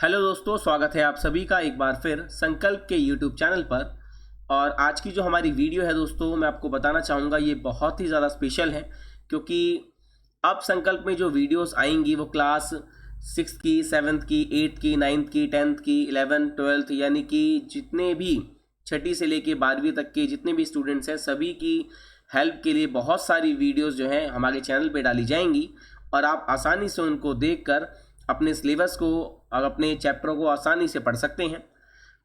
Hello दोस्तों, स्वागत है आप सभी का एक बार फिर संकल्प के यूट्यूब चैनल पर। और आज की जो हमारी वीडियो है दोस्तों, मैं आपको बताना चाहूँगा ये बहुत ही ज़्यादा स्पेशल है, क्योंकि अब संकल्प में जो वीडियोस आएंगी वो क्लास 6 की, 7th की, 8th की, 9th की, 10th की, 11th, 12th यानी कि जितने भी छठी से लेके 12वीं तक के जितने भी स्टूडेंट्स हैं सभी की हेल्प के लिए बहुत सारी वीडियोज़ जो हैं हमारे चैनल पर डाली जाएंगी और आप आसानी से उनको देख कर अपने सिलेबस को और अपने चैप्टरों को आसानी से पढ़ सकते हैं।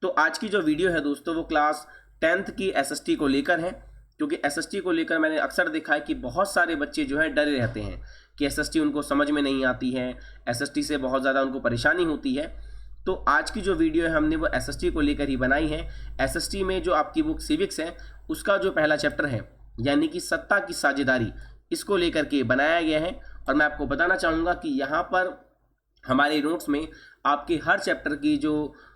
तो आज की जो वीडियो है दोस्तों वो क्लास 10th की एसएसटी को लेकर है, क्योंकि एसएसटी को लेकर मैंने अक्सर देखा है कि बहुत सारे बच्चे जो है डरे रहते हैं कि एसएसटी उनको समझ में नहीं आती है, एसएसटी से बहुत ज़्यादा उनको परेशानी होती है। तो आज की जो वीडियो है हमने वो एसएसटी को लेकर ही बनाई है। एसएसटी में जो आपकी बुक सिविक्स है उसका जो पहला चैप्टर है यानी कि सत्ता की साझेदारी, इसको लेकर के बनाया गया है। और मैं आपको बताना चाहूँगा कि यहाँ पर हमारे नोट्स में आपके हर चैप्टर की जो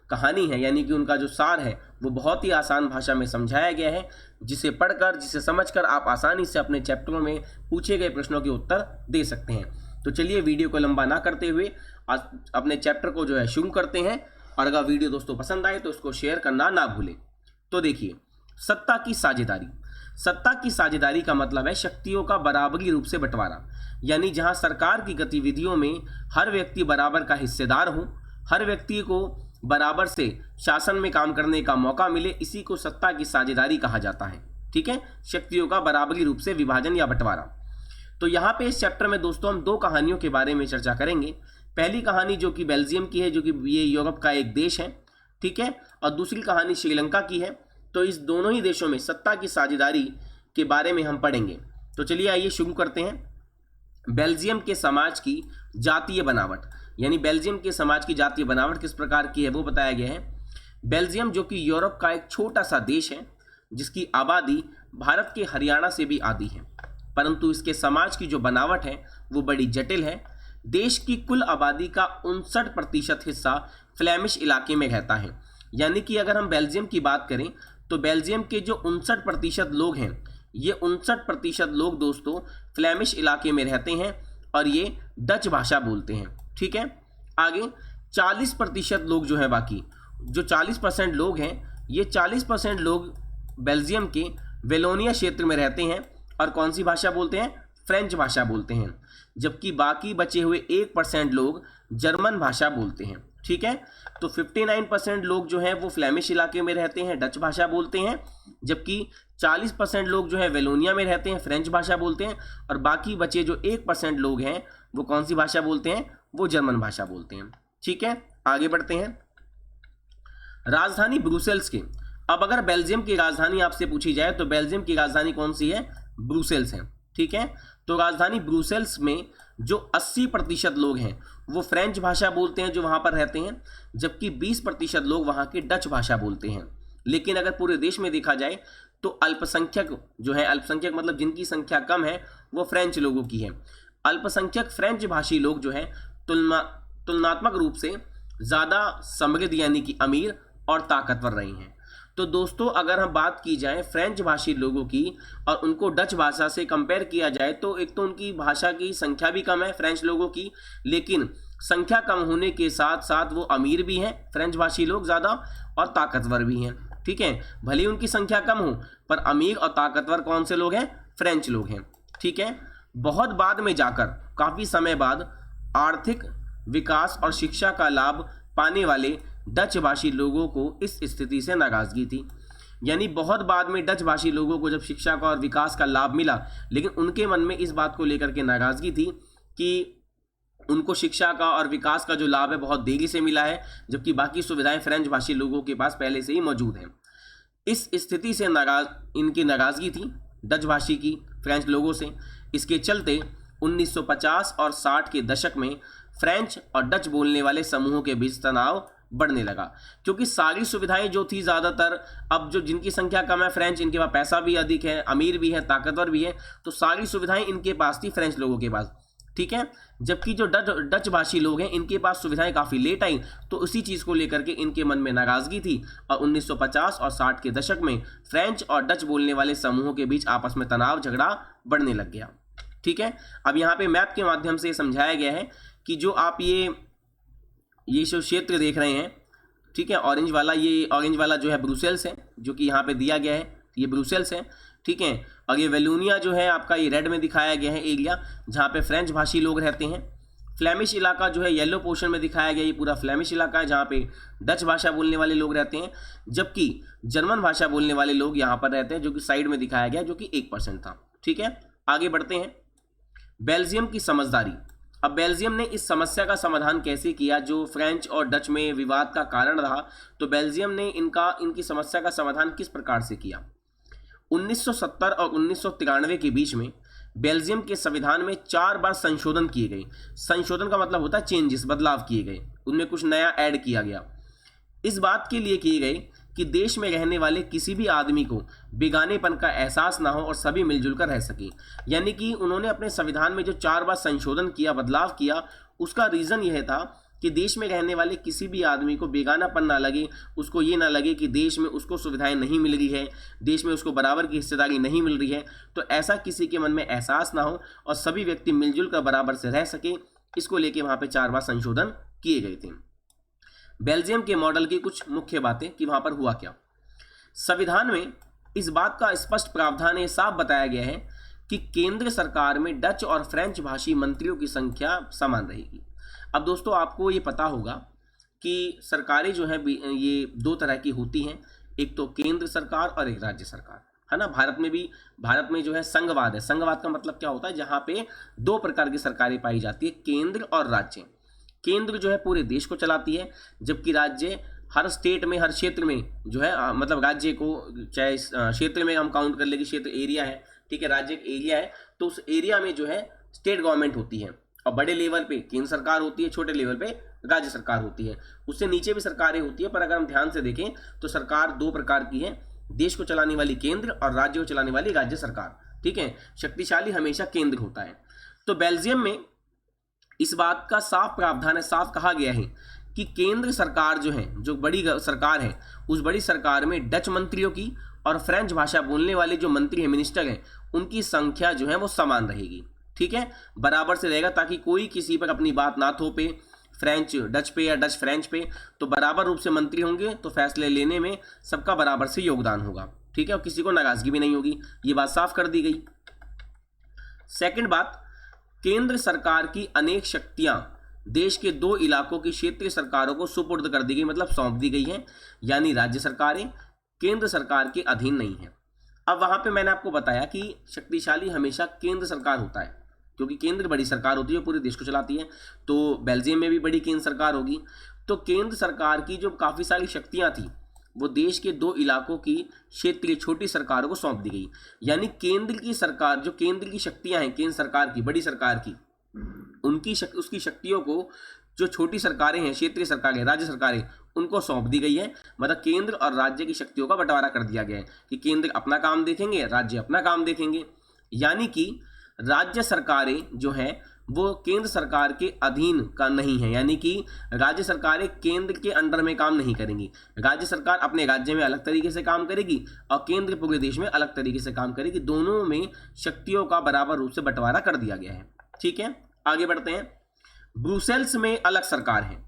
कहानी है यानी कि उनका जो सार है वो बहुत ही आसान भाषा में समझाया गया है, जिसे पढ़कर जिसे समझकर आप आसानी से अपने चैप्टरों में पूछे गए प्रश्नों के उत्तर दे सकते हैं। तो चलिए वीडियो को लंबा ना करते हुए आज अपने चैप्टर को जो है शुरू करते हैं। और अगर वीडियो दोस्तों पसंद आए तो उसको शेयर करना ना भूलें। तो देखिए, सत्ता की साझेदारी। सत्ता की साझेदारी का मतलब है शक्तियों का बराबरी रूप से बंटवारा, यानी जहां सरकार की गतिविधियों में हर व्यक्ति बराबर का हिस्सेदार हो, हर व्यक्ति को बराबर से शासन में काम करने का मौका मिले, इसी को सत्ता की साझेदारी कहा जाता है। ठीक है, शक्तियों का बराबरी रूप से विभाजन या बंटवारा। तो यहाँ पे इस चैप्टर में दोस्तों हम दो कहानियों के बारे में चर्चा करेंगे। पहली कहानी जो कि बेल्जियम की है, जो कि ये यूरोप का एक देश है, ठीक है, और दूसरी कहानी श्रीलंका की है। तो इस दोनों ही देशों में सत्ता की साझेदारी के बारे में हम पढ़ेंगे। तो चलिए आइए शुरू करते हैं। बेल्जियम के समाज की जातीय बनावट, यानी बेल्जियम के समाज की जातीय बनावट किस प्रकार की है वो बताया गया है। बेल्जियम जो कि यूरोप का एक छोटा सा देश है जिसकी आबादी भारत के हरियाणा से भी आधी है, परंतु इसके समाज की जो बनावट है वो बड़ी जटिल है। देश की कुल आबादी का 59% हिस्सा फ्लेमिश इलाके में रहता है, यानी कि अगर हम बेल्जियम की बात करें तो बेल्जियम के जो 59% लोग हैं, ये 59% लोग दोस्तों फ्लेमिश इलाके में रहते हैं और ये डच भाषा बोलते हैं। ठीक है, आगे 40% लोग जो हैं, बाकी जो 40% लोग हैं, ये 40% लोग बेल्जियम के वेलोनिया क्षेत्र में रहते हैं और कौन सी भाषा बोलते हैं? फ्रेंच भाषा बोलते हैं। जबकि बाकी बचे हुए 1% लोग जर्मन भाषा बोलते हैं। ठीक है, तो 59% लोग जो हैं वो फ्लेमिश इलाके में रहते हैं, डच भाषा बोलते हैं, जबकि 40% लोग जो है वेलोनिया में रहते हैं, फ्रेंच भाषा बोलते हैं, और बाकी बचे जो 1% लोग हैं वो कौन सी भाषा बोलते हैं? वो जर्मन भाषा बोलते हैं। ठीक है, आगे बढ़ते हैं। राजधानी ब्रुसेल्स की। अब अगर बेल्जियम की राजधानी आपसे पूछी जाए तो बेल्जियम की राजधानी कौन सी है? ब्रुसेल्स है। ठीक है, तो राजधानी ब्रुसेल्स में जो 80% लोग हैं वो फ्रेंच भाषा बोलते हैं जो वहाँ पर रहते हैं, जबकि 20% लोग वहाँ की डच भाषा बोलते हैं। लेकिन अगर पूरे देश में देखा जाए तो अल्पसंख्यक जो है, अल्पसंख्यक मतलब जिनकी संख्या कम है, वो फ्रेंच लोगों की है। अल्पसंख्यक फ्रेंच भाषी लोग जो हैं तुलनात्मक रूप से ज़्यादा समृद्ध यानी कि अमीर और ताकतवर रहे हैं। तो दोस्तों अगर हम बात की जाए फ्रेंच भाषी लोगों की और उनको डच भाषा से कंपेयर किया जाए तो एक तो उनकी भाषा की संख्या भी कम है फ्रेंच लोगों की, लेकिन संख्या कम होने के साथ साथ वो अमीर भी हैं फ्रेंच भाषी लोग ज़्यादा, और ताकतवर भी हैं। ठीक है, भले उनकी संख्या कम हो पर अमीर और ताकतवर कौन से लोग हैं? फ्रेंच लोग हैं। ठीक है, बहुत बाद में जाकर काफ़ी समय बाद आर्थिक विकास और शिक्षा का लाभ पाने वाले डच भाषी लोगों को इस स्थिति से नाराजगी थी। यानी बहुत बाद में डच भाषी लोगों को जब शिक्षा का और विकास का लाभ मिला, लेकिन उनके मन में इस बात को लेकर के नाराजगी थी कि उनको शिक्षा का और विकास का जो लाभ है बहुत देरी से मिला है, जबकि बाकी सुविधाएं फ्रेंच भाषी लोगों के पास पहले से ही मौजूद हैं। इस स्थिति से इनकी नाराजगी थी डच भाषी की फ्रेंच लोगों से। इसके चलते 1950 और 60 के दशक में फ्रेंच और डच बोलने वाले समूहों के बीच तनाव बढ़ने लगा, क्योंकि सारी सुविधाएं जो थी ज़्यादातर, अब जो जिनकी संख्या कम है फ्रेंच, इनके पास पैसा भी अधिक है, अमीर भी है, ताकतवर भी है, तो सारी सुविधाएं इनके पास थी फ्रेंच लोगों के पास। ठीक है, जबकि जो डच भाषी लोग हैं इनके पास सुविधाएं काफ़ी लेट आई, तो उसी चीज़ को लेकर के इनके मन में नाराज़गी थी और 1950 और 60 के दशक में फ्रेंच और डच बोलने वाले समूहों के बीच आपस में तनाव झगड़ा बढ़ने लग गया। ठीक है, अब यहाँ पे मैप के माध्यम से समझाया गया है कि जो आप ये ये जो क्षेत्र देख रहे हैं, ठीक है, ऑरेंज वाला, ये ऑरेंज वाला जो है ब्रुसेल्स है, जो कि यहाँ पे दिया गया है, ये ब्रुसेल्स है, ठीक है। और ये वेलोनिया जो है आपका, ये रेड में दिखाया गया है एरिया, जहाँ पे फ्रेंच भाषी लोग रहते हैं। फ्लेमिश इलाका जो है येलो पोर्शन में दिखाया गया, ये पूरा फ्लेमिश इलाका है, जहाँ पे डच भाषा बोलने वाले लोग रहते हैं, जबकि जर्मन भाषा बोलने वाले लोग यहाँ पर रहते हैं, जो कि साइड में दिखाया गया, जो कि 1% था, ठीक है। आगे बढ़ते हैं। बेल्जियम की समझदारी। अब बेल्जियम ने इस समस्या का समाधान कैसे किया जो फ्रेंच और डच में विवाद का कारण रहा, तो बेल्जियम ने इनकी समस्या का समाधान किस प्रकार से किया। 1970 और 1993 के बीच में बेल्जियम के संविधान में 4 बार संशोधन किए गए। संशोधन का मतलब होता है चेंजेस, बदलाव किए गए, उनमें कुछ नया ऐड किया गया। इस बात के लिए किए गए कि देश में रहने वाले किसी भी आदमी को बेगानेपन का एहसास ना हो और सभी मिलजुल कर रह सकें। यानी कि उन्होंने अपने संविधान में जो 4 बार संशोधन किया, बदलाव किया, उसका रीज़न यह था कि देश में रहने वाले किसी भी आदमी को बेगानापन ना लगे, उसको ये ना लगे कि देश में उसको सुविधाएं नहीं मिल रही है, देश में उसको बराबर की हिस्सेदारी नहीं मिल रही है, तो ऐसा किसी के मन में एहसास ना हो और सभी व्यक्ति मिलजुल कर बराबर से रह सके। इसको लेके वहाँ पे 4 बार संशोधन किए गए थे। बेल्जियम के मॉडल की कुछ मुख्य बातें कि वहाँ पर हुआ क्या। संविधान में इस बात का स्पष्ट प्रावधान ये साफ बताया गया है कि केंद्र सरकार में डच और फ्रेंच भाषी मंत्रियों की संख्या समान रहेगी। अब दोस्तों आपको ये पता होगा कि सरकारें जो है ये 2 तरह की होती हैं, एक तो केंद्र सरकार और एक राज्य सरकार, है ना। भारत में जो है संघवाद है। संघवाद का मतलब क्या होता है, जहाँ पे 2 प्रकार की सरकारें पाई जाती है, केंद्र और राज्य। केंद्र जो है पूरे देश को चलाती है, जबकि राज्य हर स्टेट में, हर क्षेत्र में जो है, मतलब राज्य को चाहे क्षेत्र में हम काउंट कर ले कि क्षेत्र एरिया है, ठीक है, राज्य एक एरिया है, तो उस एरिया में जो है स्टेट गवर्नमेंट होती है और बड़े लेवल पे केंद्र सरकार होती है, छोटे लेवल पे राज्य सरकार होती है, उससे नीचे भी सरकारें होती है। पर अगर हम ध्यान से देखें तो सरकार 2 प्रकार की है, देश को चलाने वाली केंद्र और राज्य को चलाने वाली राज्य सरकार, ठीक है। शक्तिशाली हमेशा केंद्र होता है। तो बेल्जियम में इस बात का साफ प्रावधान है, साफ कहा गया है कि केंद्र सरकार जो है, जो बड़ी सरकार है, उस बड़ी सरकार में डच मंत्रियों की और फ्रेंच भाषा बोलने वाले जो मंत्री हैं, मिनिस्टर हैं, उनकी संख्या जो है वो समान रहेगी, ठीक है, बराबर से रहेगा, ताकि कोई किसी पर अपनी बात ना थोपे, फ्रेंच डच पे या डच फ्रेंच पे, तो बराबर रूप से मंत्री होंगे, तो फैसले लेने में सबका बराबर से योगदान होगा, ठीक है, और किसी को नाराजगी भी नहीं होगी। ये बात साफ कर दी गई। सेकंड बात, केंद्र सरकार की अनेक शक्तियां देश के 2 इलाकों की क्षेत्रीय सरकारों को सुपुर्द कर दी गई, मतलब सौंप दी गई हैं, यानी राज्य सरकारें केंद्र सरकार के अधीन नहीं है। अब वहां पे मैंने आपको बताया कि शक्तिशाली हमेशा केंद्र सरकार होता है, क्योंकि केंद्र बड़ी सरकार होती है, पूरे देश को चलाती है। तो बेल्जियम में भी बड़ी केंद्र सरकार होगी। तो केंद्र सरकार की जो काफ़ी सारी शक्तियां थी वो देश के 2 इलाकों की क्षेत्रीय छोटी सरकारों को सौंप दी गई। यानी केंद्र की सरकार, जो केंद्र की शक्तियां हैं केंद्र सरकार की, बड़ी सरकार की, उसकी शक्तियों को जो छोटी सरकारें हैं, क्षेत्रीय सरकारें, राज्य सरकारें, उनको सौंप दी गई है। मतलब केंद्र और राज्य की शक्तियों का बंटवारा कर दिया गया है कि केंद्र अपना काम देखेंगे, राज्य अपना काम देखेंगे। यानी कि राज्य सरकारें जो हैं वो केंद्र सरकार के अधीन का नहीं है, यानी कि राज्य सरकारें केंद्र के अंडर में काम नहीं करेंगी। राज्य सरकार अपने राज्य में अलग तरीके से काम करेगी और केंद्र पूरे देश में अलग तरीके से काम करेगी। दोनों में शक्तियों का बराबर रूप से बंटवारा कर दिया गया है, ठीक है। आगे बढ़ते हैं। ब्रुसेल्स में अलग सरकार है।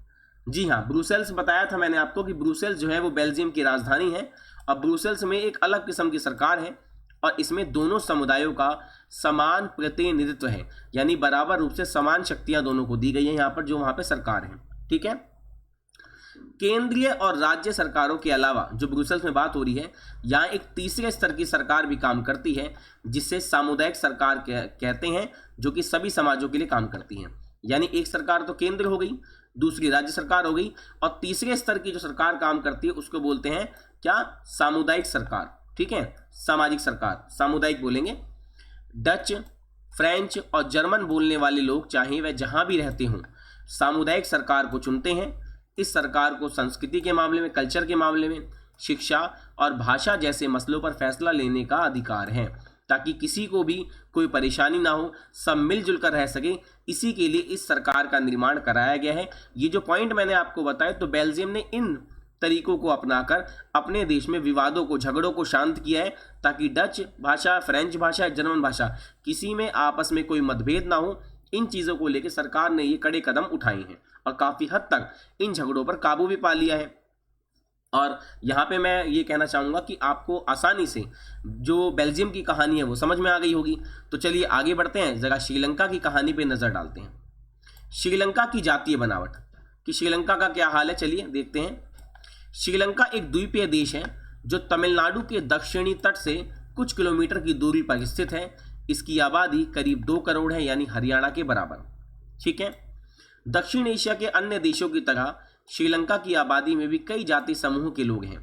जी हाँ, ब्रुसेल्स बताया था मैंने आपको कि ब्रुसेल्स जो है वो बेल्जियम की राजधानी है और ब्रुसेल्स में एक अलग किस्म की सरकार है और इसमें दोनों समुदायों का समान प्रतिनिधित्व है, यानी बराबर रूप से समान शक्तियां दोनों को दी गई है यहाँ पर, जो वहाँ पे सरकार है, ठीक है। केंद्रीय और राज्य सरकारों के अलावा जो ब्रुसेल्स में बात हो रही है, यहाँ एक तीसरे स्तर की सरकार भी काम करती है जिसे सामुदायिक सरकार कहते हैं, जो कि सभी समाजों के लिए काम करती है। यानी एक सरकार तो केंद्र हो गई, दूसरी राज्य सरकार हो गई और तीसरे स्तर की जो सरकार काम करती है उसको बोलते हैं क्या, सामुदायिक सरकार, ठीक है, सामाजिक सरकार, सामुदायिक बोलेंगे। डच, फ्रेंच और जर्मन बोलने वाले लोग चाहे वह जहां भी रहते हों सामुदायिक सरकार को चुनते हैं। इस सरकार को संस्कृति के मामले में, कल्चर के मामले में, शिक्षा और भाषा जैसे मसलों पर फैसला लेने का अधिकार है, ताकि किसी को भी कोई परेशानी ना हो, सब मिलजुल कर रह सके। इसी के लिए इस सरकार का निर्माण कराया गया है। ये जो पॉइंट मैंने आपको बताया, तो बेल्जियम ने इन तरीकों को अपनाकर अपने देश में विवादों को, झगड़ों को शांत किया है, ताकि डच भाषा, फ्रेंच भाषा, जर्मन भाषा किसी में आपस में कोई मतभेद ना हो। इन चीज़ों को लेकर सरकार ने ये कड़े कदम उठाए हैं। और काफ़ी हद तक इन झगड़ों पर काबू भी पा लिया है। और यहाँ पे मैं ये कहना चाहूँगा कि आपको आसानी से जो बेल्जियम की कहानी है वो समझ में आ गई होगी। तो चलिए आगे बढ़ते हैं, ज़रा श्रीलंका की कहानी पे नज़र डालते हैं। श्रीलंका की जातीय बनावट कि श्रीलंका का क्या हाल है, चलिए देखते हैं। श्रीलंका एक द्वीपीय देश है जो तमिलनाडु के दक्षिणी तट से कुछ किलोमीटर की दूरी पर स्थित है। इसकी आबादी करीब 2 करोड़ है, यानी हरियाणा के बराबर। ठीक है। दक्षिण एशिया के अन्य देशों की तरह श्रीलंका की आबादी में भी कई जाति समूह के लोग हैं।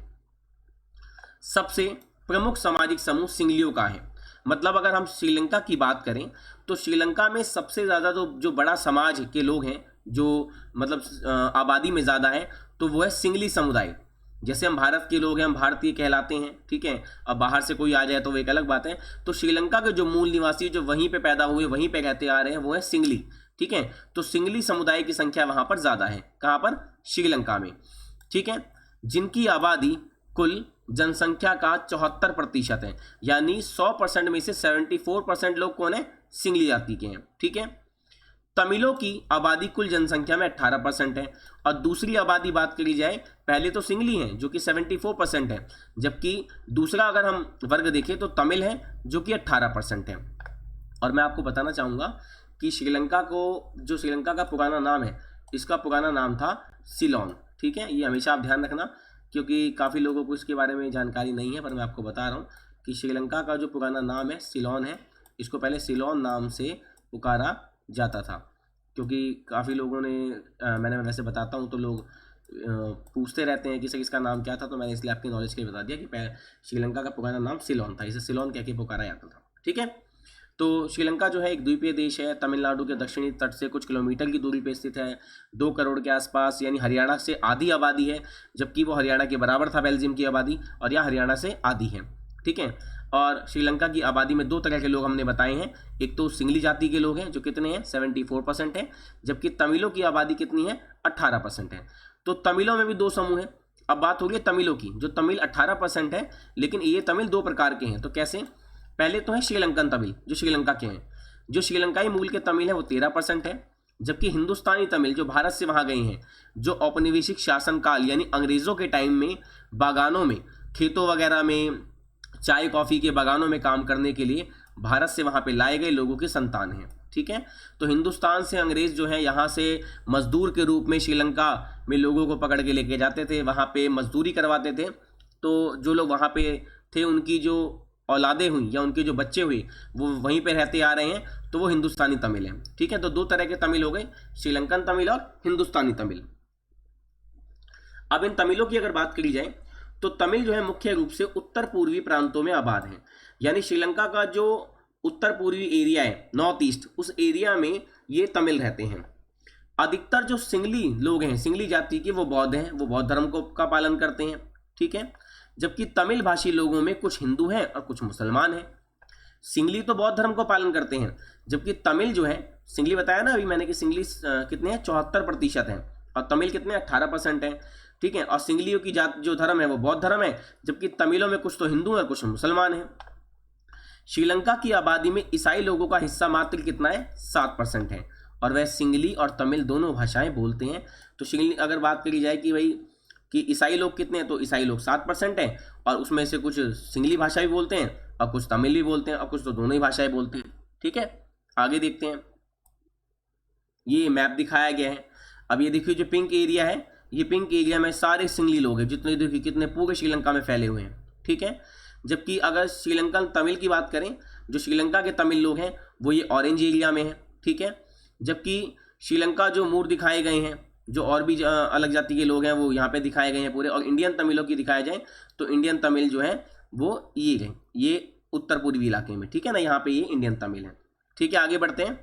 सबसे प्रमुख सामाजिक समूह सिंगलियों का है। मतलब अगर हम श्रीलंका की बात करें तो श्रीलंका में सबसे ज़्यादा जो बड़ा समाज के लोग हैं, जो मतलब आबादी में ज़्यादा है, तो वो है सिंगली समुदाय। जैसे हम भारत के लोग हैं, हम भारतीय कहलाते हैं, ठीक है। अब बाहर से कोई आ जाए तो वो एक अलग बात है। तो श्रीलंका के जो मूल निवासी जो वहीं पे पैदा हुए, वहीं पे रहते आ रहे हैं, वो है सिंगली। ठीक है। तो सिंगली समुदाय की संख्या वहाँ पर ज़्यादा है। कहाँ पर? श्रीलंका में। ठीक है। जिनकी आबादी कुल जनसंख्या का 74% है, यानी 100% में से 74% लोग कौन है? सिंगली जाति के हैं। ठीक है। तमिलों की आबादी कुल जनसंख्या में 18% है। और दूसरी आबादी बात करी जाए, पहले तो सिंगली हैं जो कि 74% है, जबकि दूसरा अगर हम वर्ग देखें तो तमिल है जो कि 18% है। और मैं आपको बताना चाहूँगा कि श्रीलंका का पुराना नाम है, इसका पुराना नाम था सिलोन। ठीक है। ये हमेशा आप ध्यान रखना, क्योंकि काफ़ी लोगों को इसके बारे में जानकारी नहीं है, पर मैं आपको बता रहा हूँ कि श्रीलंका का जो पुराना नाम है सिलोन है। इसको पहले सिलोन नाम से पुकारा जाता था, क्योंकि काफ़ी लोगों ने मैंने वैसे बताता हूँ तो लोग पूछते रहते हैं कि सर इसका नाम क्या था, तो मैंने इसलिए आपकी नॉलेज के लिए बता दिया कि श्रीलंका का पुराना नाम सिलोन था, इसे सिलोन कह के पुकारा जाता था। ठीक है। तो श्रीलंका जो है एक द्वीपीय देश है, तमिलनाडु के दक्षिणी तट से कुछ किलोमीटर की दूरी पर स्थित है, 2 करोड़ के आसपास, यानी हरियाणा से आधी आबादी है, जबकि वो हरियाणा के बराबर था बेल्जियम की आबादी, और यह हरियाणा से आधी है। ठीक है। और श्रीलंका की आबादी में 2 तरह के लोग हमने बताए हैं। एक तो सिंगली जाति के लोग हैं जो कितने हैं? 74% है, जबकि तमिलों की आबादी कितनी है? 18% है। तो तमिलों में भी 2 समूह हैं। अब बात हो गई तमिलों की। जो तमिल 18% है, लेकिन ये तमिल 2 प्रकार के हैं। तो कैसे? पहले तो है श्रीलंकन तमिल, जो श्रीलंका के हैं। जो श्रीलंकाई मूल के तमिल है वो 13% है, जबकि हिंदुस्तानी तमिल जो भारत से वहाँ गए हैं, जो औपनिवेशिक शासनकाल यानी अंग्रेज़ों के टाइम में बागानों में, खेतों वगैरह में, चाय कॉफ़ी के बागानों में काम करने के लिए भारत से वहाँ पे लाए गए लोगों की संतान हैं। ठीक है। तो हिंदुस्तान से अंग्रेज़ जो हैं यहाँ से मजदूर के रूप में श्रीलंका में लोगों को पकड़ के लेके जाते थे, वहाँ पे मजदूरी करवाते थे। तो जो लोग वहाँ पे थे उनकी जो औलादें हुई या उनके जो बच्चे हुए वो वहीं पे रहते आ रहे हैं, तो वो हिंदुस्तानी तमिल हैं। ठीक है। तो 2 तरह के तमिल हो गए, श्रीलंकन तमिल और हिंदुस्तानी तमिल। अब इन तमिलों की अगर बात करी जाए तो तमिल जो है मुख्य रूप से उत्तर पूर्वी प्रांतों में आबाद हैं, यानी श्रीलंका का जो उत्तर पूर्वी एरिया है, नॉर्थ ईस्ट, उस एरिया में ये तमिल रहते हैं। अधिकतर जो सिंगली लोग हैं, सिंगली जाति के, वो बौद्ध हैं, वो बौद्ध धर्म का पालन करते हैं। ठीक है। जबकि तमिल भाषी लोगों में कुछ हिंदू हैं और कुछ मुसलमान हैं। सिंगली तो बौद्ध धर्म को पालन करते हैं, जबकि तमिल जो है, सिंगली बताया ना अभी मैंने कि सिंगली कितने हैं? 74% हैं, और तमिल कितने? 18% हैं। ठीक है। और सिंगलियों की जात जो धर्म है वो बौद्ध धर्म है, जबकि तमिलों में कुछ तो हिंदू हैं, कुछ मुसलमान हैं। श्रीलंका की आबादी में ईसाई लोगों का हिस्सा मात्र कितना है? 7% है, और वह सिंगली और तमिल दोनों भाषाएं बोलते हैं। तो सिंगली अगर बात करी जाए कि भाई कि ईसाई लोग कितने हैं, तो ईसाई लोग 7% हैं, और उसमें से कुछ सिंगली भाषा भी बोलते हैं और कुछ तमिल भी बोलते हैं और कुछ तो दोनों ही भाषाएं बोलते हैं। ठीक है। आगे देखते हैं, ये मैप दिखाया गया है। अब ये देखिए जो पिंक एरिया है, ये पिंक एरिया में सारे सिंगली लोग हैं, जितने देखिए कितने पूरे श्रीलंका में फैले हुए हैं। ठीक है। जबकि अगर श्रीलंकन तमिल की बात करें, जो श्रीलंका के तमिल लोग हैं वो ये ऑरेंज एरिया में है। ठीक है। जबकि श्रीलंका जो मूर दिखाए गए हैं, जो और भी अलग जाति के लोग हैं वो यहाँ पे दिखाए गए हैं पूरे। और इंडियन तमिलों की दिखाया जाए तो इंडियन तमिल जो है वो ये उत्तर पूर्वी इलाके में। ठीक है ना, यहाँ पे ये इंडियन तमिल है। ठीक है। आगे बढ़ते हैं।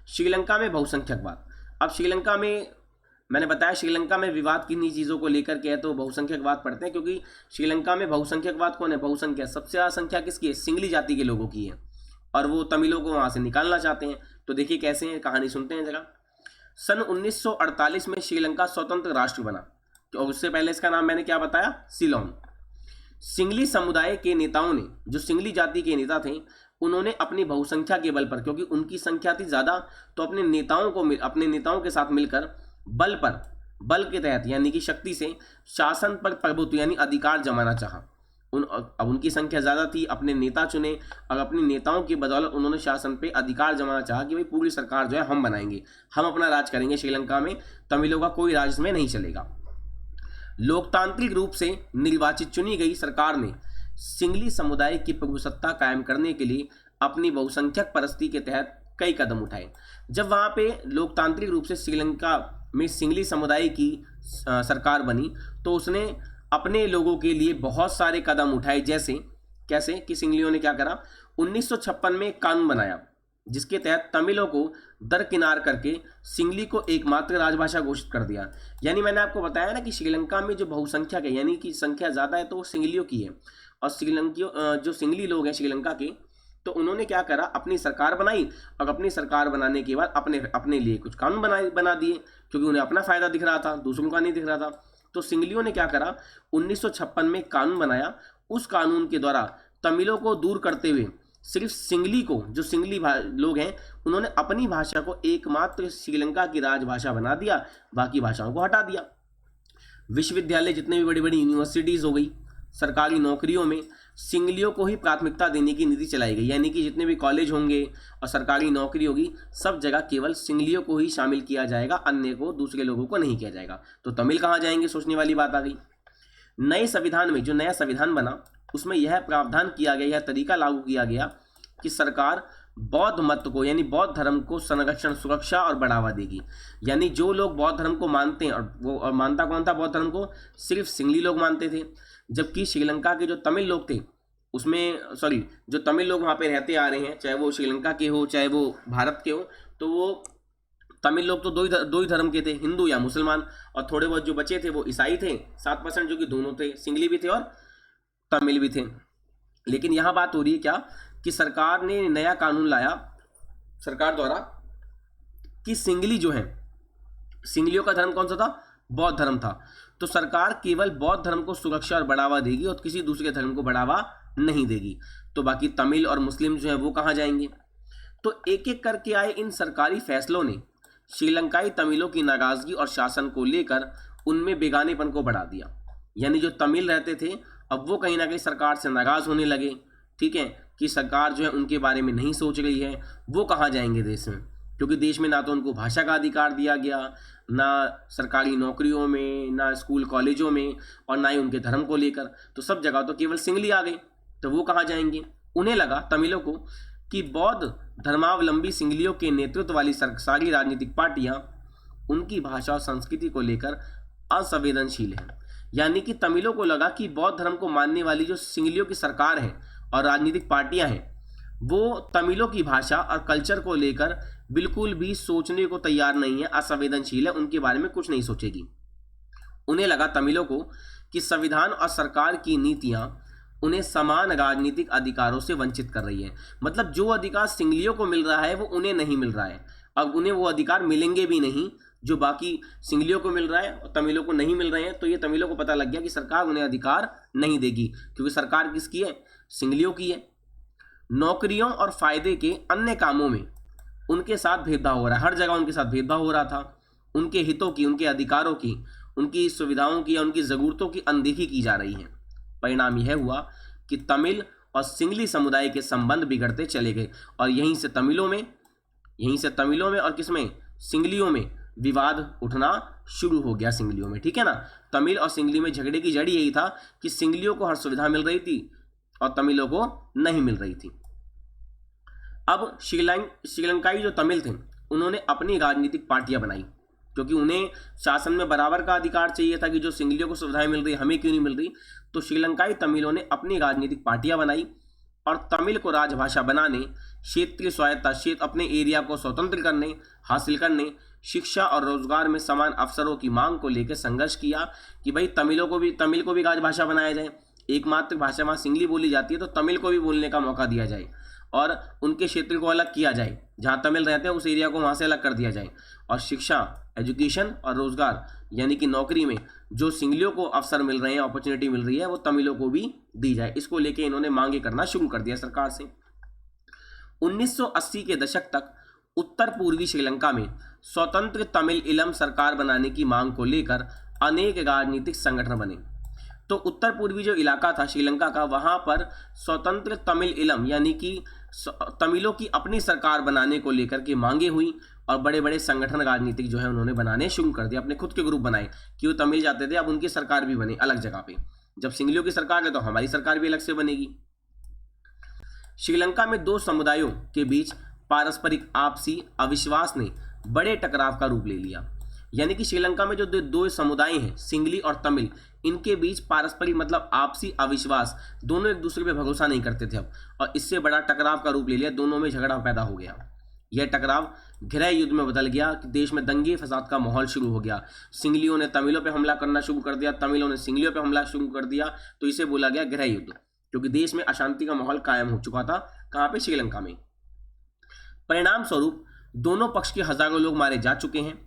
श्रीलंका में बहुसंख्यकवाद। अब श्रीलंका में मैंने बताया श्रीलंका में विवाद किन्हीं चीज़ों को लेकर के है, तो बहुसंख्यकवाद पढ़ते हैं, क्योंकि श्रीलंका में बहुसंख्यकवाद कौन है? बहुसंख्या सबसे ज़्यादा संख्या किसकी है? सिंगली जाति के लोगों की है, और वो तमिलों को वहाँ से निकालना चाहते हैं। तो देखिए कैसे हैं, कहानी सुनते हैं जरा। सन 1948 में श्रीलंका स्वतंत्र राष्ट्र बना, तो उससे पहले इसका नाम मैंने क्या बताया? सिलोन। सिंगली समुदाय के नेताओं ने, जो सिंगली जाति के नेता थे, उन्होंने अपनी बहुसंख्या के बल पर, क्योंकि उनकी संख्या थी ज़्यादा, तो अपने नेताओं के साथ मिलकर बल के तहत यानी कि शक्ति से शासन पर प्रभुत्व यानी अधिकार जमाना चाहा। अब उनकी संख्या ज़्यादा थी, अपने नेता चुने और अपने नेताओं की बदौलत उन्होंने शासन पे अधिकार जमाना चाहा कि भाई पूरी सरकार जो है हम बनाएंगे, हम अपना राज करेंगे श्रीलंका में, तमिलों का कोई राज इसमें नहीं चलेगा। लोकतांत्रिक रूप से निर्वाचित चुनी गई सरकार ने सिंगली समुदाय की प्रभुसत्ता कायम करने के लिए अपनी बहुसंख्यक परिस्थिति के तहत कई कदम उठाए। जब वहाँ पे लोकतांत्रिक रूप से श्रीलंका में सिंगली समुदाय की सरकार बनी तो उसने अपने लोगों के लिए बहुत सारे कदम उठाए। जैसे कैसे कि सिंगलियों ने क्या करा, 1956 में कानून बनाया जिसके तहत तमिलों को दरकिनार करके सिंगली को एकमात्र राजभाषा घोषित कर दिया। यानी मैंने आपको बताया ना कि श्रीलंका में जो बहुसंख्यक है यानी कि संख्या ज़्यादा है तो वो सिंगलियों की है, और जो सिंगली लोग हैं श्रीलंका के, तो उन्होंने क्या करा, अपनी सरकार बनाई और अपनी सरकार बनाने के बाद अपने लिए कुछ कानून बना दिए, क्योंकि उन्हें अपना फायदा दिख रहा था, दूसरों का नहीं दिख रहा था। तो सिंगलियों ने क्या करा, 1956 में कानून बनाया। उस कानून के द्वारा तमिलों को दूर करते हुए सिर्फ सिंगली को, जो सिंगली लोग हैं, उन्होंने अपनी भाषा को एकमात्र श्रीलंका की राजभाषा बना दिया, बाकी भाषाओं को हटा दिया। विश्वविद्यालय, जितने भी बड़ी बड़ी यूनिवर्सिटीज़ हो गई, सरकारी नौकरियों में सिंगलियों को ही प्राथमिकता देने की नीति चलाई गई। यानी कि जितने भी कॉलेज होंगे और सरकारी नौकरी होगी, सब जगह केवल सिंगलियों को ही शामिल किया जाएगा, अन्य को, दूसरे लोगों को नहीं किया जाएगा। तो तमिल कहाँ जाएंगे, सोचने वाली बात आ गई। नए संविधान में, जो नया संविधान बना, उसमें यह प्रावधान किया गया, यह तरीका लागू किया गया कि सरकार बौद्ध मत को यानी बौद्ध धर्म को संरक्षण, सुरक्षा और बढ़ावा देगी। यानी जो लोग बौद्ध धर्म को मानते हैं, और मानता कौन था बौद्ध धर्म को, सिर्फ सिंगली लोग मानते थे। जबकि श्रीलंका के जो तमिल लोग थे उसमें, जो तमिल लोग वहाँ पे रहते आ रहे हैं, चाहे वो श्रीलंका के हो चाहे वो भारत के हो, तो वो तमिल लोग तो दो ही धर्म के थे, हिंदू या मुसलमान, और थोड़े बहुत जो बचे थे वो ईसाई थे, 7% जो कि दोनों थे, सिंगली भी थे और तमिल भी थे। लेकिन यहाँ बात हो रही है क्या कि सरकार ने नया कानून लाया सरकार द्वारा कि सिंगली जो है, सिंगलियों का धर्म कौन सा था, बौद्ध धर्म था। तो सरकार केवल बौद्ध धर्म को सुरक्षा और बढ़ावा देगी और किसी दूसरे धर्म को बढ़ावा नहीं देगी। तो बाकी तमिल और मुस्लिम जो है वो कहाँ जाएंगे। तो एक एक करके आए इन सरकारी फैसलों ने श्रीलंकाई तमिलों की नाराजगी और शासन को लेकर उनमें बेगानेपन को बढ़ा दिया। यानी जो तमिल रहते थे अब वो कहीं ना कहीं सरकार से नाराज होने लगे, ठीक है, कि सरकार जो है उनके बारे में नहीं सोच रही है, वो कहाँ जाएंगे देश में, क्योंकि देश में ना तो उनको भाषा का अधिकार दिया गया, ना सरकारी नौकरियों में, ना स्कूल कॉलेजों में, और ना ही उनके धर्म को लेकर। तो सब जगह तो केवल सिंगली आ गई, तो वो कहाँ जाएंगे। उन्हें लगा तमिलों को कि बौद्ध धर्मावलंबी सिंगलियों के नेतृत्व वाली सारी राजनीतिक पार्टियां उनकी भाषा और संस्कृति को लेकर असंवेदनशील हैं। यानी कि तमिलों को लगा कि बौद्ध धर्म को मानने वाली जो सिंगलियों की सरकार है और राजनीतिक पार्टियां हैं, वो तमिलों की भाषा और कल्चर को लेकर बिल्कुल भी सोचने को तैयार नहीं है, असंवेदनशील है, उनके बारे में कुछ नहीं सोचेगी। उन्हें लगा तमिलों को कि संविधान और सरकार की नीतियां उन्हें समान राजनीतिक अधिकारों से वंचित कर रही है। मतलब जो अधिकार सिंगलियों को मिल रहा है वो उन्हें नहीं मिल रहा है, अब उन्हें वो अधिकार मिलेंगे भी नहीं जो बाकी सिंगलियों को मिल रहा है और तमिलों को नहीं मिल रहे हैं। तो ये तमिलों को पता लग गया कि सरकार उन्हें अधिकार नहीं देगी, क्योंकि सरकार किसकी है, सिंगलियों की है। नौकरियों और फायदे के अन्य कामों में उनके साथ भेदभाव हो रहा है, हर जगह उनके साथ भेदभाव हो रहा था। उनके हितों की, उनके अधिकारों की, उनकी सुविधाओं की या उनकी ज़रूरतों की अनदेखी की जा रही है। परिणाम यह हुआ कि तमिल और सिंगली समुदाय के संबंध बिगड़ते चले गए, और यहीं से तमिलों में और किसमें, सिंगलियों में विवाद उठना शुरू हो गया, सिंगलियों में, ठीक है ना। तमिल और सिंगली में झगड़े की जड़ यही था कि सिंगलियों को हर सुविधा मिल रही थी और तमिलों को नहीं मिल रही थी। अब श्रीलंकाई जो तमिल थे उन्होंने अपनी राजनीतिक पार्टियां बनाई, क्योंकि उन्हें शासन में बराबर का अधिकार चाहिए था कि जो सिंगलियों को सुविधाएं मिल रही हमें क्यों नहीं मिल रही। तो श्रीलंकाई तमिलों ने अपनी राजनीतिक पार्टियां बनाई और तमिल को राजभाषा बनाने, क्षेत्रीय स्वायत्ता, अपने एरिया को स्वतंत्र हासिल करने, शिक्षा और रोजगार में समान अवसरों की मांग को लेकर संघर्ष किया कि भाई तमिल को भी राजभाषा बनाया जाए। एकमात्र भाषा वहाँ सिंगली बोली जाती है तो तमिल को भी बोलने का मौका दिया जाए और उनके क्षेत्र को अलग किया जाए, जहाँ तमिल रहते हैं उस एरिया को वहाँ से अलग कर दिया जाए। और शिक्षा, एजुकेशन और रोजगार यानी कि नौकरी में जो सिंगलियों को अवसर मिल रहे हैं, अपॉर्चुनिटी मिल रही है, वो तमिलों को भी दी जाए। इसको लेके इन्होंने मांगे करना शुरू कर दिया सरकार से। 1980 के दशक तक उत्तर पूर्वी श्रीलंका में स्वतंत्र तमिल इलम सरकार बनाने की मांग को लेकर अनेक राजनीतिक संगठन बने। तो उत्तर पूर्वी जो इलाका था श्रीलंका का, वहां पर स्वतंत्र तमिल इलम यानी कि तमिलों की अपनी सरकार बनाने को लेकर के मांगे हुई और बड़े बड़े संगठन राजनीतिक जो है उन्होंने बनाने शुरू कर दिया, अपने खुद के ग्रुप बनाए कि वो तमिल जाते थे, अब उनकी सरकार भी बने अलग जगह पे। जब सिंगलियों की सरकार है तो हमारी सरकार भी अलग से बनेगी। श्रीलंका में दो समुदायों के बीच पारस्परिक आपसी अविश्वास ने बड़े टकराव का रूप ले लिया। यानी कि श्रीलंका में जो दो समुदाय हैं, सिंगली और तमिल, इनके बीच पारस्परिक मतलब आपसी अविश्वास, दोनों एक दूसरे पे भरोसा नहीं करते थे अब, और इससे बड़ा टकराव का रूप ले लिया, दोनों में झगड़ा पैदा हो गया। यह टकराव गृह युद्ध में बदल गया कि देश में दंगे फसाद का माहौल शुरू हो गया। सिंगलियों ने तमिलों पे हमला करना शुरू कर दिया, तमिलों ने सिंगलियों पे हमला शुरू कर दिया, तो इसे बोला गया गृह युद्ध, क्योंकि देश में अशांति का माहौल कायम हो चुका था। कहाँ पे? श्रीलंका में। परिणाम स्वरूप दोनों पक्ष के हजारों लोग मारे जा चुके हैं।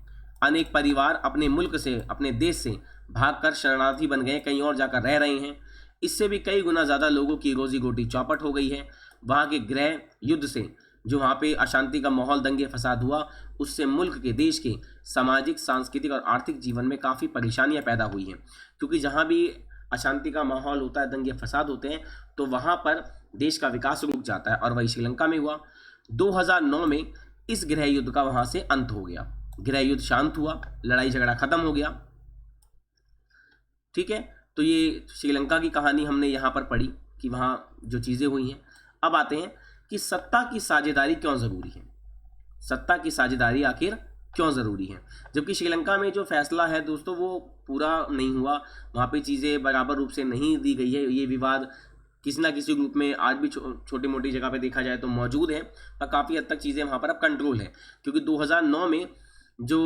अनेक परिवार अपने मुल्क से, अपने देश से भागकर शरणार्थी बन गए, कहीं और जाकर रह रहे हैं। इससे भी कई गुना ज़्यादा लोगों की रोजी रोटी चौपट हो गई है। वहाँ के गृह युद्ध से, जो वहाँ पे अशांति का माहौल, दंगे फसाद हुआ, उससे मुल्क के, देश के सामाजिक, सांस्कृतिक और आर्थिक जीवन में काफ़ी परेशानियाँ पैदा हुई हैं। क्योंकि जहाँ भी अशांति का माहौल होता है, दंगे फसाद होते हैं, तो वहाँ पर देश का विकास रुक जाता है, और वही श्रीलंका में हुआ। 2009 में इस गृह युद्ध का वहाँ से अंत हो गया। गृह युद्ध शांत हुआ, लड़ाई झगड़ा खत्म हो गया। ठीक है, तो ये श्रीलंका की कहानी हमने यहाँ पर पढ़ी कि वहाँ जो चीज़ें हुई हैं। अब आते हैं कि सत्ता की साझेदारी क्यों ज़रूरी है। सत्ता की साझेदारी आखिर क्यों ज़रूरी है? जबकि श्रीलंका में जो फैसला है दोस्तों वो पूरा नहीं हुआ, वहाँ पे चीज़ें बराबर रूप से नहीं दी गई है। ये विवाद किसी ना किसी ग्रुप में आज भी छोटी मोटी जगह पे देखा जाए तो मौजूद है, पर काफ़ी हद तक चीज़ें वहाँ पर अब कंट्रोल है। क्योंकि 2009 में जो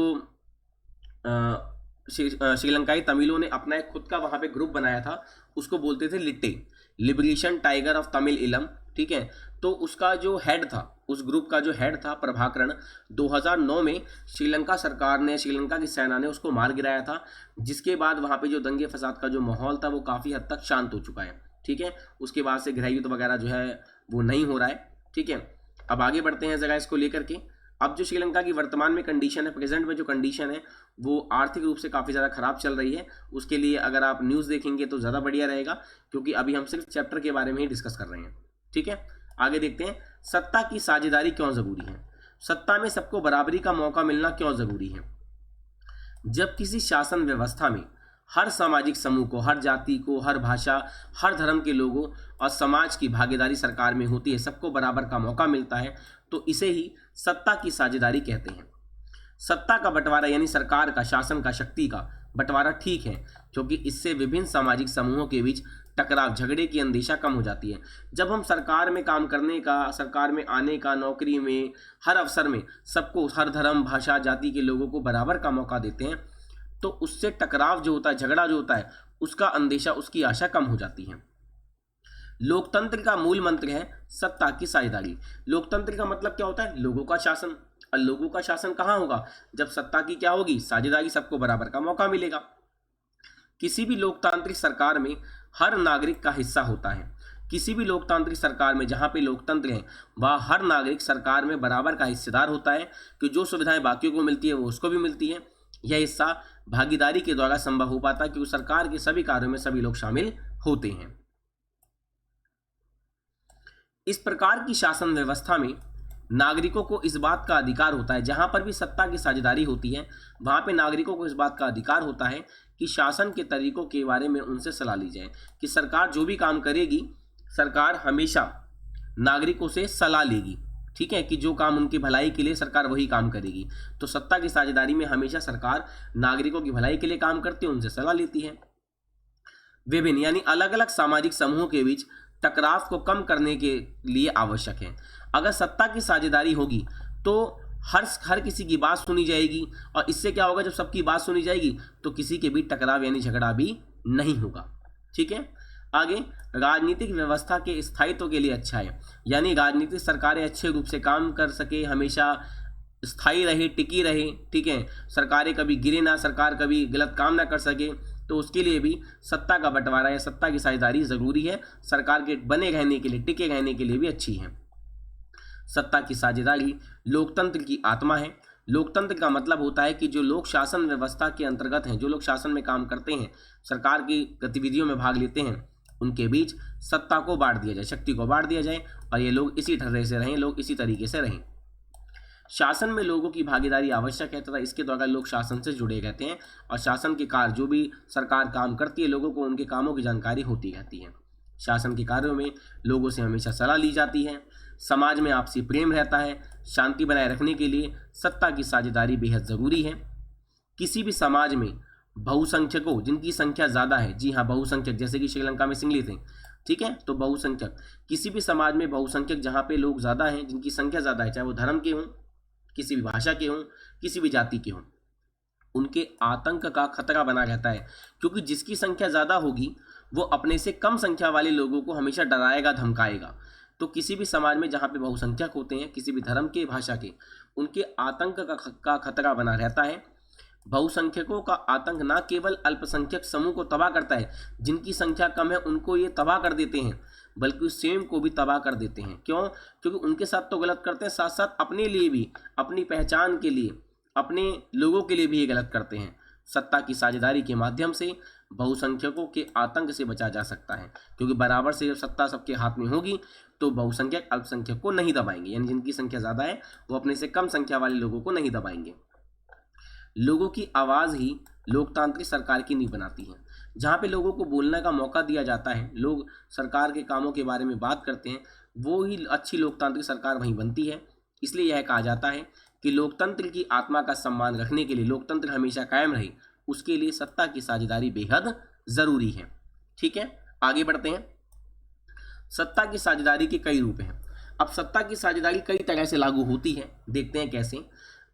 श्रीलंकाई तमिलों ने अपना एक खुद का वहाँ पे ग्रुप बनाया था, उसको बोलते थे लिट्टे, लिबरेशन टाइगर ऑफ तमिल इलम। ठीक है, तो उसका जो हेड था, उस ग्रुप का जो हेड था प्रभाकरण, 2009 में श्रीलंका सरकार ने, श्रीलंका की सेना ने उसको मार गिराया था, जिसके बाद वहाँ पे जो दंगे फसाद का जो माहौल था वो काफ़ी हद तक शांत हो चुका है। ठीक है, उसके बाद से गृह युद्ध वगैरह जो है वो नहीं हो रहा है। ठीक है, अब आगे बढ़ते हैं जगह इसको लेकर के। अब जो श्रीलंका की वर्तमान में कंडीशन है, प्रेजेंट में जो कंडीशन है, वो आर्थिक रूप से काफ़ी ज़्यादा खराब चल रही है। उसके लिए अगर आप न्यूज़ देखेंगे तो ज़्यादा बढ़िया रहेगा, क्योंकि अभी हम सिर्फ चैप्टर के बारे में ही डिस्कस कर रहे हैं। ठीक है, आगे देखते हैं सत्ता की साझेदारी क्यों ज़रूरी है। सत्ता में सबको बराबरी का मौका मिलना क्यों ज़रूरी है? जब किसी शासन व्यवस्था में हर सामाजिक समूह को, हर जाति को, हर भाषा, हर धर्म के लोगों और समाज की भागीदारी सरकार में होती है, सबको बराबर का मौका मिलता है, तो इसे ही सत्ता की साझेदारी कहते हैं। सत्ता का बंटवारा यानी सरकार का, शासन का, शक्ति का बंटवारा ठीक है, क्योंकि इससे विभिन्न सामाजिक समूहों के बीच टकराव, झगड़े की अंदेशा कम हो जाती है। जब हम सरकार में काम करने का, सरकार में आने का, नौकरी में, हर अवसर में सबको, हर धर्म, भाषा, जाति के लोगों को बराबर का मौका देते हैं, तो उससे टकराव जो होता है, झगड़ा जो होता है, उसका अंदेशा, उसकी आशा कम हो जाती है। लोकतंत्र का मूल मंत्र है सत्ता की साझेदारी। लोकतंत्र का मतलब क्या होता है? लोगों का शासन। और लोगों का शासन कहाँ होगा? जब सत्ता की क्या होगी? साझेदारी, सबको बराबर का मौका मिलेगा। किसी भी लोकतांत्रिक सरकार में हर नागरिक का हिस्सा होता है। किसी भी लोकतांत्रिक सरकार में, जहाँ पे लोकतंत्र है, वहाँ हर नागरिक सरकार में बराबर का हिस्सेदार होता है, कि जो सुविधाएं बाकियों को मिलती है वो उसको भी मिलती है। यह हिस्सा भागीदारी के द्वारा संभव हो पाता है, क्योंकि सरकार के सभी कार्यों में सभी लोग शामिल होते हैं। इस प्रकार की शासन व्यवस्था में नागरिकों को इस बात का अधिकार होता है, जहां पर भी सत्ता की साझेदारी होती है, वहां पे नागरिकों को इस बात का अधिकार होता है कि शासन के तरीकों के बारे में उनसे सलाह ली जाए, कि सरकार जो भी काम करेगी, सरकार हमेशा नागरिकों से सलाह लेगी। ठीक है, कि जो काम उनकी भलाई के लिए, सरकार वही काम करेगी। तो सत्ता की साझेदारी में हमेशा सरकार नागरिकों की भलाई के लिए काम करती है, उनसे सलाह लेती है। विभिन्न यानी अलग अलग सामाजिक समूहों के बीच टकराव को कम करने के लिए आवश्यक है। अगर सत्ता की साझेदारी होगी तो हर किसी की बात सुनी जाएगी, और इससे क्या होगा? जब सबकी बात सुनी जाएगी तो किसी के बीच टकराव यानी झगड़ा भी नहीं होगा। ठीक है, आगे राजनीतिक व्यवस्था के स्थायित्व के लिए अच्छा है, यानी राजनीतिक सरकारें अच्छे रूप से काम कर सके, हमेशा स्थायी रहे, टिकी रहे। ठीक है, सरकारें कभी गिरे ना, सरकार कभी गलत काम ना कर सके, तो उसके लिए भी सत्ता का बंटवारा या सत्ता की साझेदारी ज़रूरी है। सरकार के बने रहने के लिए, टिके रहने के लिए भी अच्छी है। सत्ता की साझेदारी लोकतंत्र की आत्मा है। लोकतंत्र का मतलब होता है कि जो लोग शासन व्यवस्था के अंतर्गत हैं, जो लोग शासन में काम करते हैं, सरकार की गतिविधियों में भाग लेते हैं, उनके बीच सत्ता को बांट दिया जाए, शक्ति को बांट दिया जाए और ये लोग इसी तरह से रहें, लोग इसी तरीके से रहें। शासन में लोगों की भागीदारी आवश्यक है तथा इसके द्वारा लोग शासन से जुड़े रहते हैं और शासन के कार्य जो भी सरकार काम करती है, लोगों को उनके कामों की जानकारी होती रहती है। शासन के कार्यों में लोगों से हमेशा सलाह ली जाती है। समाज में आपसी प्रेम रहता है। शांति बनाए रखने के लिए सत्ता की साझेदारी बेहद ज़रूरी है। किसी भी समाज में बहुसंख्यकों जिनकी संख्या ज़्यादा है, जी हाँ बहुसंख्यक, जैसे कि श्रीलंका में सिंगली थे, ठीक है, तो बहुसंख्यक, किसी भी समाज में बहुसंख्यक जहाँ पे लोग ज़्यादा हैं, जिनकी संख्या ज़्यादा है, चाहे वो धर्म के हों, किसी भी भाषा के हों, किसी भी जाति के हों, उनके आतंक का खतरा बना रहता है, क्योंकि जिसकी संख्या ज़्यादा होगी वो अपने से कम संख्या वाले लोगों को हमेशा डराएगा, धमकाएगा। तो किसी भी समाज में जहाँ पे बहुसंख्यक होते हैं, किसी भी धर्म के, भाषा के, उनके आतंक का खतरा बना रहता है। बहुसंख्यकों का आतंक न केवल अल्पसंख्यक समूह को तबाह करता है, जिनकी संख्या कम है उनको ये तबाह कर देते हैं, बल्कि स्वयं को भी तबाह कर देते हैं। क्यों? क्योंकि उनके साथ तो गलत करते हैं, साथ साथ अपने लिए भी, अपनी पहचान के लिए, अपने लोगों के लिए भी ये गलत करते हैं। सत्ता की साझेदारी के माध्यम से बहुसंख्यकों के आतंक से बचा जा सकता है, क्योंकि बराबर से जब सत्ता सबके हाथ में होगी तो बहुसंख्यक अल्पसंख्यक को नहीं दबाएंगे, यानी जिनकी संख्या ज़्यादा है वो अपने से कम संख्या वाले लोगों को नहीं दबाएंगे। लोगों की आवाज़ ही लोकतांत्रिक सरकार की नींव बनाती है। जहाँ पे लोगों को बोलने का मौका दिया जाता है, लोग सरकार के कामों के बारे में बात करते हैं, वो ही अच्छी लोकतांत्रिक सरकार वहीं बनती है। इसलिए यह कहा जाता है कि लोकतंत्र की आत्मा का सम्मान रखने के लिए, लोकतंत्र हमेशा कायम रहे, उसके लिए सत्ता की साझेदारी बेहद ज़रूरी है। ठीक है, आगे बढ़ते हैं। सत्ता की साझेदारी के कई रूप हैं। अब सत्ता की साझेदारी कई तरह से लागू होती है, देखते हैं कैसे।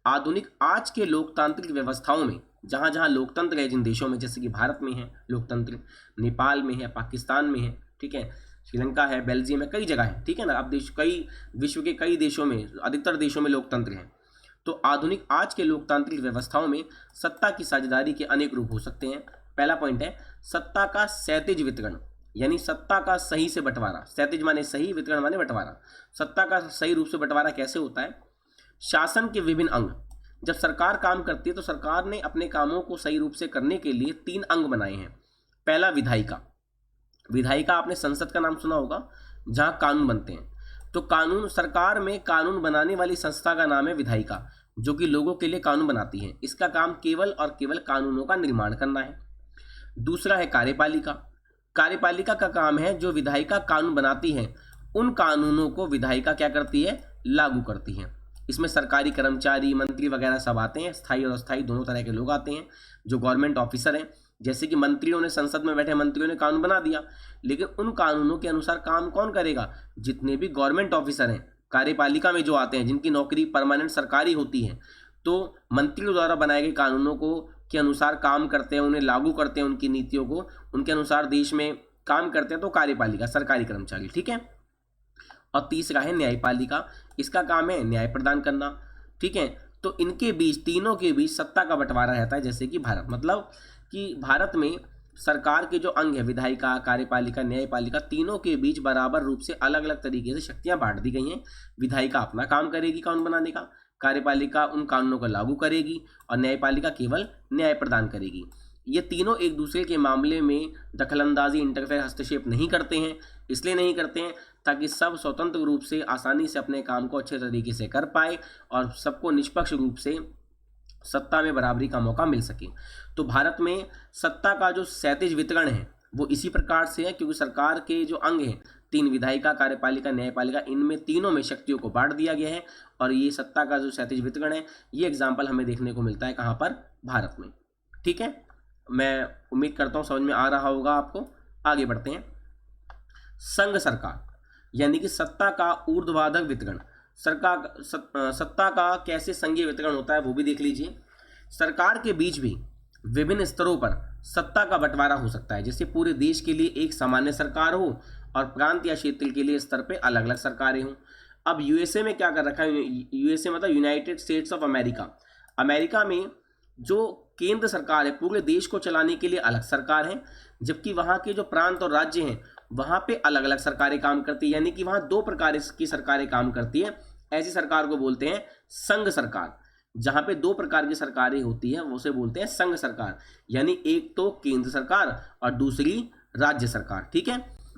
आधुनिक आज के लोकतांत्रिक व्यवस्थाओं में, जहाँ जहाँ लोकतंत्र है, जिन देशों में, जैसे कि भारत में है लोकतंत्र, नेपाल में है, पाकिस्तान में है, ठीक है, श्रीलंका है, बेल्जियम है, कई जगह है, ठीक है ना। अब कई विश्व के कई देशों में, अधिकतर देशों में लोकतंत्र है। तो आधुनिक आज के लोकतांत्रिक व्यवस्थाओं में सत्ता की साझेदारी के अनेक रूप हो सकते हैं। पहला पॉइंट है सत्ता का क्षैतिज वितरण, यानी सत्ता का सही से बंटवारा। क्षैतिज माने सही, वितरण माने बंटवारा। सत्ता का सही रूप से बंटवारा कैसे होता है? शासन के विभिन्न अंग, जब सरकार काम करती है तो सरकार ने अपने कामों को सही रूप से करने के लिए 3 अंग बनाए हैं। पहला विधायिका। विधायिका, आपने संसद का नाम सुना होगा, जहाँ कानून बनते हैं। तो कानून, सरकार में कानून बनाने वाली संस्था का नाम है विधायिका, जो कि लोगों के लिए कानून बनाती है। इसका काम केवल और केवल कानूनों का निर्माण करना है। दूसरा है कार्यपालिका। कार्यपालिका का काम है, जो विधायिका कानून बनाती है उन कानूनों को विधायिका क्या करती है? लागू करती है। इसमें सरकारी कर्मचारी, मंत्री वगैरह सब आते हैं, स्थायी और अस्थायी दोनों तरह के लोग आते हैं, जो गवर्नमेंट ऑफिसर हैं। जैसे कि मंत्रियों ने, संसद में बैठे मंत्रियों ने कानून बना दिया, लेकिन उन कानूनों के अनुसार काम कौन करेगा? जितने भी गवर्नमेंट ऑफिसर हैं, कार्यपालिका में जो आते हैं, जिनकी नौकरी परमानेंट सरकारी होती है, तो मंत्रियों द्वारा बनाए गए कानूनों को के अनुसार काम करते हैं, उन्हें लागू करते हैं, उनकी नीतियों को उनके अनुसार देश में काम करते हैं, तो कार्यपालिका, सरकारी कर्मचारी, ठीक है। और तीसरा है न्यायपालिका। इसका काम है न्याय प्रदान करना, ठीक है। तो इनके बीच, तीनों के बीच सत्ता का बंटवारा रहता है। जैसे कि भारत, मतलब कि भारत में सरकार के जो अंग है, विधायिका, कार्यपालिका, न्यायपालिका, तीनों के बीच बराबर रूप से अलग अलग तरीके से शक्तियां बांट दी गई हैं। विधायिका अपना काम करेगी कानून बनाने का, कार्यपालिका उन कानूनों को लागू करेगी और न्यायपालिका केवल न्याय प्रदान करेगी। ये तीनों एक दूसरे के मामले में दखलंदाजी, इंटरफेयर, हस्तक्षेप नहीं करते हैं। इसलिए नहीं करते हैं ताकि सब स्वतंत्र रूप से आसानी से अपने काम को अच्छे तरीके से कर पाए और सबको निष्पक्ष रूप से सत्ता में बराबरी का मौका मिल सके। तो भारत में सत्ता का जो क्षैतिज वितरण है वो इसी प्रकार से है, क्योंकि सरकार के जो अंग हैं, 3, विधायिका, कार्यपालिका, न्यायपालिका, इनमें तीनों में शक्तियों को बांट दिया गया है। और ये सत्ता का जो क्षैतिज वितरण है, ये एग्जाम्पल हमें देखने को मिलता है कहाँ पर? भारत में, ठीक है। मैं उम्मीद करता हूँ समझ में आ रहा होगा आपको। आगे बढ़ते हैं। संघ सरकार, यानी कि सत्ता का ऊर्ध्वाधर वितरण। सत्ता का कैसे संघीय वितरण होता है वो भी देख लीजिए। सरकार के बीच भी विभिन्न स्तरों पर सत्ता का बंटवारा हो सकता है। जैसे पूरे देश के लिए एक सामान्य सरकार हो और प्रांत या क्षेत्र के लिए स्तर पे अलग अलग सरकारें हों। अब यूएसए में क्या कर रखा है? यूएसए मतलब United states of America. America में जो केंद्र सरकार है, पूरे देश को चलाने के लिए अलग सरकार है, जबकि वहाँ के जो प्रांत और राज्य हैं वहाँ पे अलग अलग सरकारें काम करती है। यानी कि वहाँ 2 प्रकार की सरकारें काम करती है। ऐसी सरकार को बोलते हैं संघ सरकार। जहां पे दो प्रकार की सरकारें होती हैं वो उसे बोलते हैं संघ सरकार, यानी एक तो केंद्र सरकार और दूसरी राज्य सरकार। ठीक है,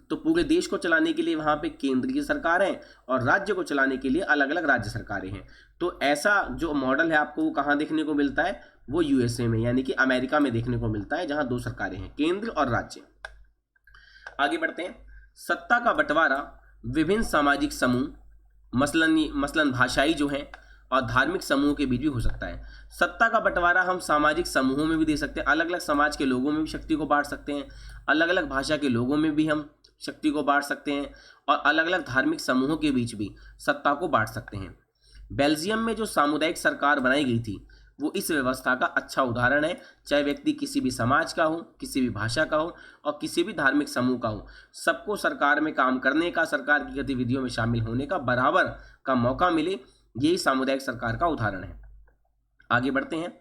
तो पूरे देश को चलाने के लिए वहां पे केंद्रीय सरकार है और राज्य को चलाने के लिए अलग अलग राज्य सरकारें हैं। तो ऐसा जो मॉडल है आपको कहाँ देखने को मिलता है, वो यूएसए में यानी कि अमेरिका में देखने को मिलता है, जहां दो सरकारें हैं, केंद्र और राज्य। आगे बढ़ते हैं। सत्ता का बंटवारा विभिन्न सामाजिक समूह मसलन भाषाई जो हैं और धार्मिक समूहों के बीच भी हो सकता है। सत्ता का बंटवारा हम सामाजिक समूहों में भी दे सकते हैं, अलग अलग समाज के लोगों में भी शक्ति को बांट सकते हैं, अलग अलग भाषा के लोगों में भी हम शक्ति को बांट सकते हैं, और अलग अलग धार्मिक समूहों के बीच भी सत्ता को बांट सकते हैं। बेल्जियम में जो सामुदायिक सरकार बनाई गई थी वो इस व्यवस्था का अच्छा उदाहरण है। चाहे व्यक्ति किसी भी समाज का हो, किसी भी भाषा का हो और किसी भी धार्मिक समूह का हो, सबको सरकार में काम करने का, सरकार की गतिविधियों में शामिल होने का बराबर का मौका मिले, यही सामुदायिक सरकार का उदाहरण है। आगे बढ़ते हैं।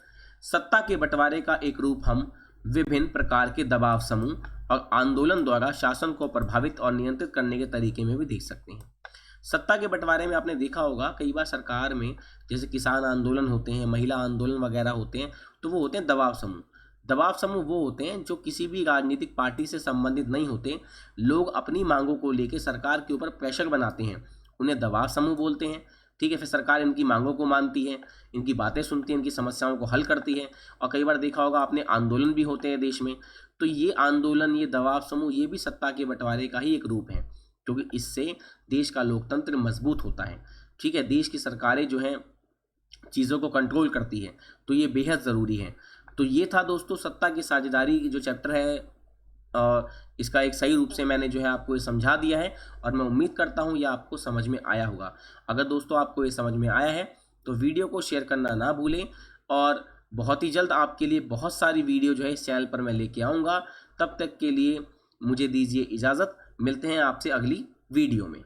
सत्ता के बंटवारे का एक रूप हम विभिन्न प्रकार के दबाव समूह और आंदोलन द्वारा शासन को प्रभावित और नियंत्रित करने के तरीके में भी देख सकते हैं। सत्ता के बंटवारे में आपने देखा होगा कई बार सरकार में जैसे किसान आंदोलन होते हैं, महिला आंदोलन वगैरह होते हैं, तो वो होते हैं दबाव समूह। दबाव समूह वो होते हैं जो किसी भी राजनीतिक पार्टी से संबंधित नहीं होते, लोग अपनी मांगों को लेकर सरकार के ऊपर प्रेशर बनाते हैं, उन्हें दबाव समूह बोलते हैं। ठीक है, फिर सरकार इनकी मांगों को मानती है, इनकी बातें सुनती है, इनकी समस्याओं को हल करती है, और कई बार देखा होगा आपने आंदोलन भी होते हैं देश में। तो ये आंदोलन, ये दबाव समूह, ये भी सत्ता के बंटवारे का ही एक रूप है, क्योंकि इससे देश का लोकतंत्र मजबूत होता है। ठीक है, देश की सरकारें जो हैं चीज़ों को कंट्रोल करती है, तो ये बेहद ज़रूरी है। तो ये था दोस्तों सत्ता की साझेदारी जो चैप्टर है, इसका एक सही रूप से मैंने जो है आपको ये समझा दिया है, और मैं उम्मीद करता हूँ ये आपको समझ में आया होगा। अगर दोस्तों आपको ये समझ में आया है तो वीडियो को शेयर करना ना भूलें, और बहुत ही जल्द आपके लिए बहुत सारी वीडियो जो है इस चैनल पर मैं लेके आऊँगा। तब तक के लिए मुझे दीजिए इजाज़त, मिलते हैं आपसे अगली वीडियो में।